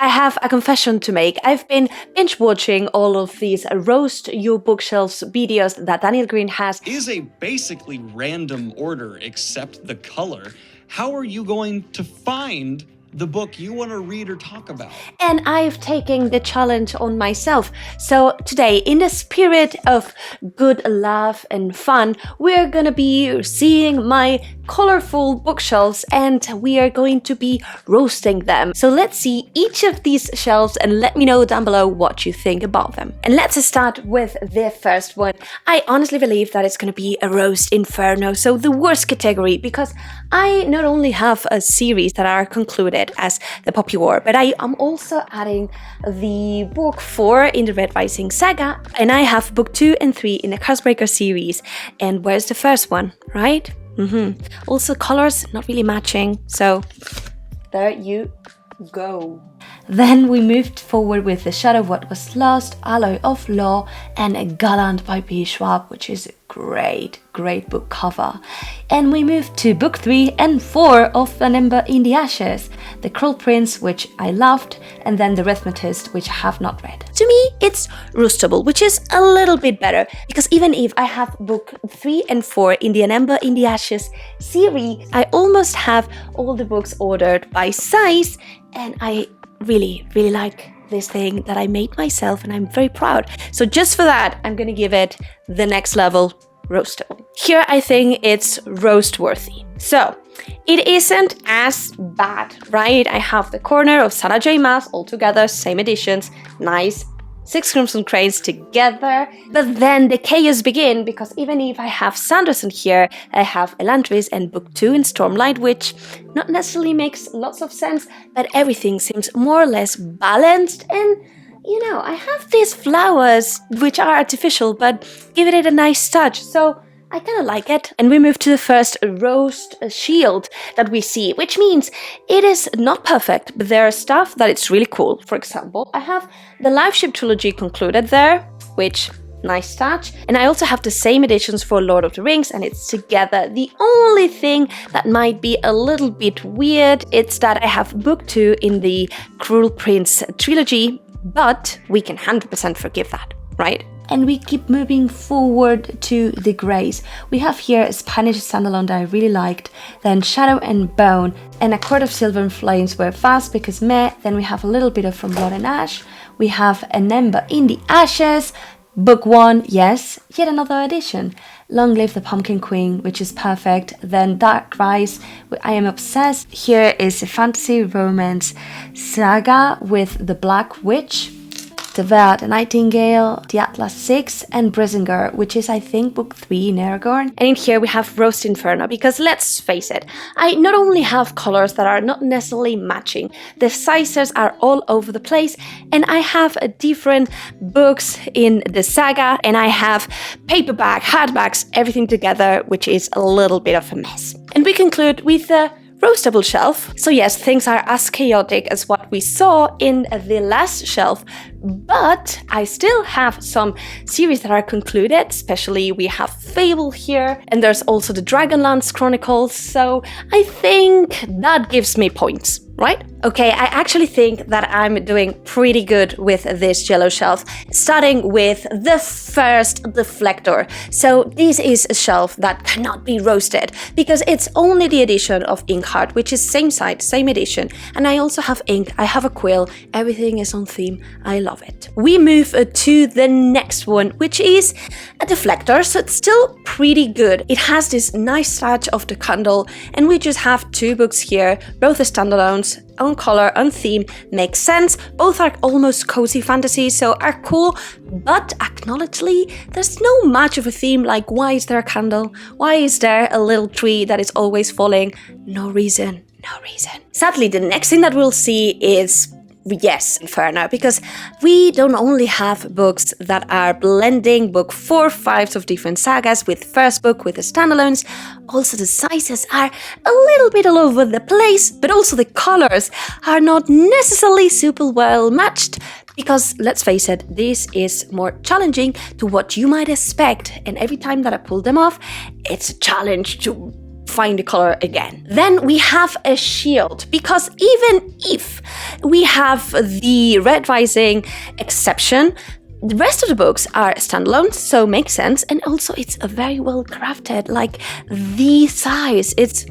I have a confession to make. I've been binge watching all of these Roast Your Bookshelves videos that Daniel Greene has. Is a basically random order except the color. How are you going to find the book you want to read or talk about? And I've taken the challenge on myself. So today, in the spirit of good laugh and fun, we're gonna be seeing my colorful bookshelves and we are going to be roasting them. So let's see each of these shelves and let me know down below what you think about them. And let's start with the first one. I honestly believe that it's gonna be a roast inferno, so the worst category, because I not only have a series that are concluded as the Poppy War, but I am also adding the book 4 in the Red Rising saga, and I have book 2 and 3 in the Cursebreaker series. And where's the first one, right? Also, colors not really matching, so there you go. Then we moved forward with The Shadow of What Was Lost, Alloy of Law, and A Gallant by B. Schwab, which is a great book cover. And we moved to book 3 and 4 of An Ember in the Ashes, The Cruel Prince, which I loved, and then The Rhythmatist, which I have not read. To me, it's roastable, which is a little bit better, because even if I have book 3 and 4 in the An Ember in the Ashes series, I almost have all the books ordered by size, and I really like this thing that I made myself, and I'm very proud. So just for that, I'm gonna give it the next level, roastable. Here I think it's roast worthy. So it isn't as bad, right? I have the corner of Sarah J. Maas all together, same editions, nice. 6 Crimson Cranes together, but then the chaos begin, because even if I have Sanderson here, I have Elantris and book 2 in Stormlight, which not necessarily makes lots of sense, but everything seems more or less balanced. And you know, I have these flowers which are artificial but give it a nice touch, so I kind of like it. And we move to the first roast shield that we see, which means it is not perfect, but there are stuff that it's really cool. For example, I have the Life Ship trilogy concluded there, which nice touch. And I also have the same editions for Lord of the Rings, and it's together. The only thing that might be a little bit weird, it's that I have book 2 in the Cruel Prince trilogy, but we can 100% forgive that, right? And we keep moving forward to the grays. We have here a Spanish standalone that I really liked, then Shadow and Bone, and A Court of Silver and Flames were fast because meh. Then we have a little bit of From Blood and Ash. We have An Ember in the Ashes, book 1, yes, yet another edition. Long Live the Pumpkin Queen, which is perfect. Then Dark Rise, I am obsessed. Here is a fantasy romance saga with The Black Witch, The Vert, The Nightingale, The Atlas 6, and Brisingar, which is, I think, book 3 in Aragorn. And in here we have Roast Inferno, because let's face it, I not only have colors that are not necessarily matching, the sizes are all over the place, and I have different books in the saga, and I have paperback, hardbacks, everything together, which is a little bit of a mess. And we conclude with the roastable shelf. So yes, things are as chaotic as what we saw in the last shelf, but I still have some series that are concluded, especially we have Fable here, and there's also the Dragonlance Chronicles, so I think that gives me points, right? Okay, I actually think that I'm doing pretty good with this yellow shelf, starting with the first deflector. So this is a shelf that cannot be roasted because it's only the edition of Inkheart, which is same side, same edition. And I also have ink, I have a quill, everything is on theme, I love it. We move to the next one, which is a deflector, so it's still pretty good. It has this nice touch of the candle, and we just have 2 books here, both the standalones, on color, on theme, makes sense. Both are almost cozy fantasy, so are cool, but acknowledgedly, there's no much of a theme. Like, why is there a candle? Why is there a little tree that is always falling? No reason, no reason. Sadly, the next thing that we'll see is, yes, Inferno, because we don't only have books that are blending book 4, 5 of different sagas with first book with the standalones. Also, the sizes are a little bit all over the place, but also the colors are not necessarily super well matched, because let's face it, this is more challenging to what you might expect, and every time that I pull them off, it's a challenge to find the color again. Then we have a shield, because even if we have the Red Rising exception, the rest of the books are standalones, so makes sense. And also it's a very well crafted, like the size, it's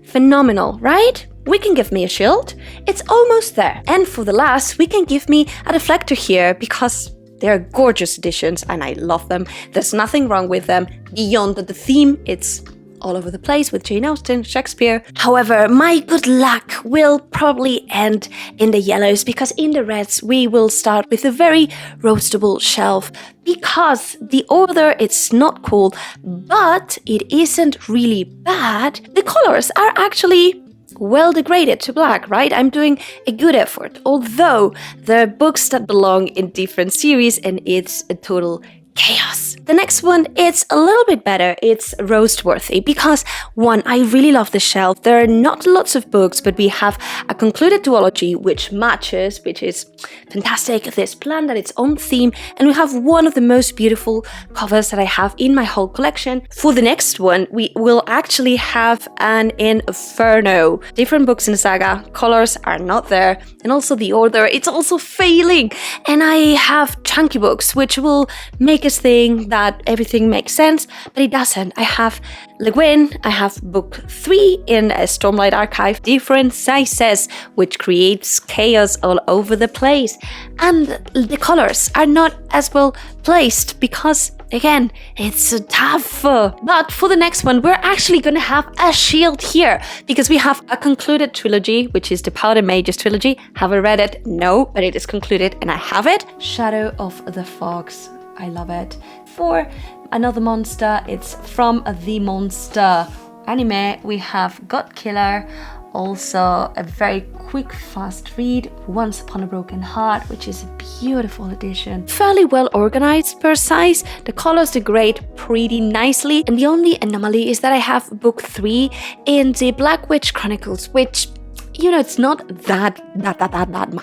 phenomenal, right? We can give me a shield, it's almost there. And for the last, we can give me a deflector here, because they're gorgeous editions and I love them. There's nothing wrong with them beyond the theme. It's all over the place with Jane Austen, Shakespeare. However, my good luck will probably end in the yellows, because in the reds we will start with a very roastable shelf, because the order it's not cool, but it isn't really bad. The colors are actually well degraded to black, right? I'm doing a good effort, although there are books that belong in different series and it's a total chaos. The next one, it's a little bit better. It's roast worthy, because one, I really love the shelf. There are not lots of books, but we have a concluded duology which matches, which is fantastic. This planned at its own theme, and we have one of the most beautiful covers that I have in my whole collection. For the next one, we will actually have an Inferno. Different books in the saga, colors are not there, and also the order, it's also failing. And I have chunky books, which will make us think that everything makes sense, but it doesn't. I have Le Guin, I have book 3 in a Stormlight Archive, different sizes, which creates chaos all over the place. And the colors are not as well placed, because again, it's tough. But for the next one, we're actually going to have a shield here, because we have a concluded trilogy, which is the Powder Mages trilogy. Have I read it? No, but it is concluded and I have it. Shadow of the Fox. I love it. For another monster, it's from the Monster anime. We have God Killer, also a very quick, fast read, Once Upon a Broken Heart, which is a beautiful edition. Fairly well organized per size. The colors degrade pretty nicely, and the only anomaly is that I have book 3 in the Black Witch Chronicles, which, you know, it's not that bad.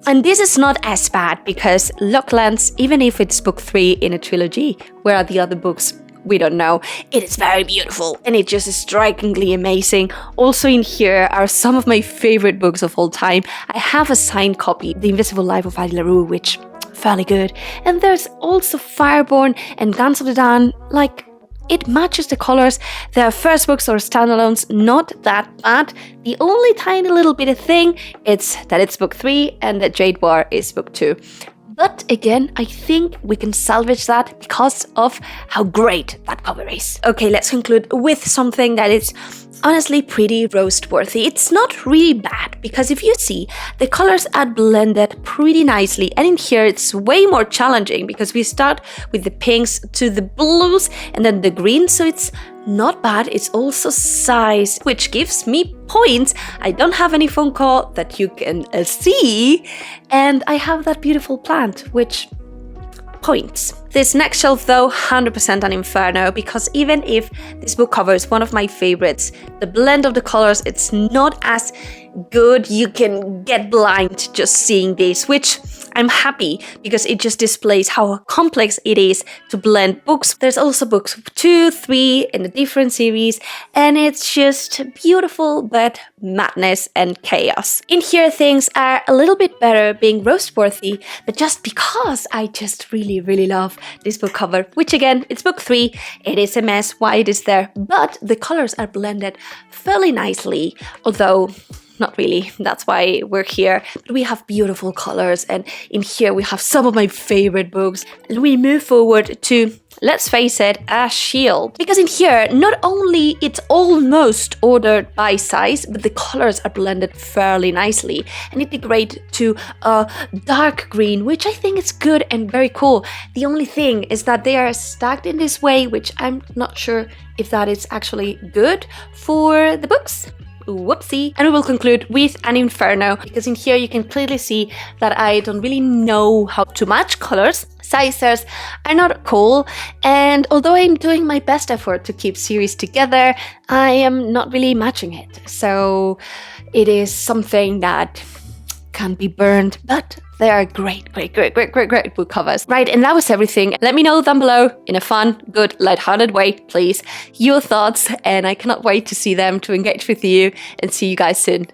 And this is not as bad, because Locklands, even if it's book 3 in a trilogy, where are the other books? We don't know. It is very beautiful and it just is strikingly amazing. Also in here are some of my favorite books of all time. I have a signed copy, The Invisible Life of Addie LaRue, which fairly good. And there's also Fireborn and Guns of the Dawn, like, it matches the colors. Their first books are standalones, not that bad. The only tiny little bit of thing, it's that it's book 3 and that Jade War is book 2. But again, I think we can salvage that because of how great that cover is. Okay, let's conclude with something that is honestly pretty roast worthy. It's not really bad, because if you see, the colors are blended pretty nicely, and in here it's way more challenging, because we start with the pinks to the blues and then the green, so it's not bad. It's also size, which gives me points. I don't have any phone call that you can see, and I have that beautiful plant, which points. This next shelf though, 100% an Inferno, because even if this book cover is one of my favorites, the blend of the colors, it's not as good. You can get blind just seeing this, which I'm happy, because it just displays how complex it is to blend books. There's also books 2, 3 in a different series, and it's just beautiful, but madness and chaos. In here, things are a little bit better, being roast worthy, but just because I just really love this book cover, which again, it's book 3, it is a mess why it is there, but the colors are blended fairly nicely, although not really, that's why we're here. But we have beautiful colors, and in here we have some of my favorite books. And we move forward to, let's face it, a shield. Because in here, not only it's almost ordered by size, but the colors are blended fairly nicely. And it degrades to a dark green, which I think is good and very cool. The only thing is that they are stacked in this way, which I'm not sure if that is actually good for the books. Whoopsie. And we will conclude with an Inferno, because in here you can clearly see that I don't really know how to match colors. Sizes are not cool, and although I'm doing my best effort to keep series together, I am not really matching it. So it is something that can't be burned, but they are great book covers. Right, and that was everything. Let me know down below in a fun, good, lighthearted way, please, your thoughts, and I cannot wait to see them, to engage with you, and see you guys soon.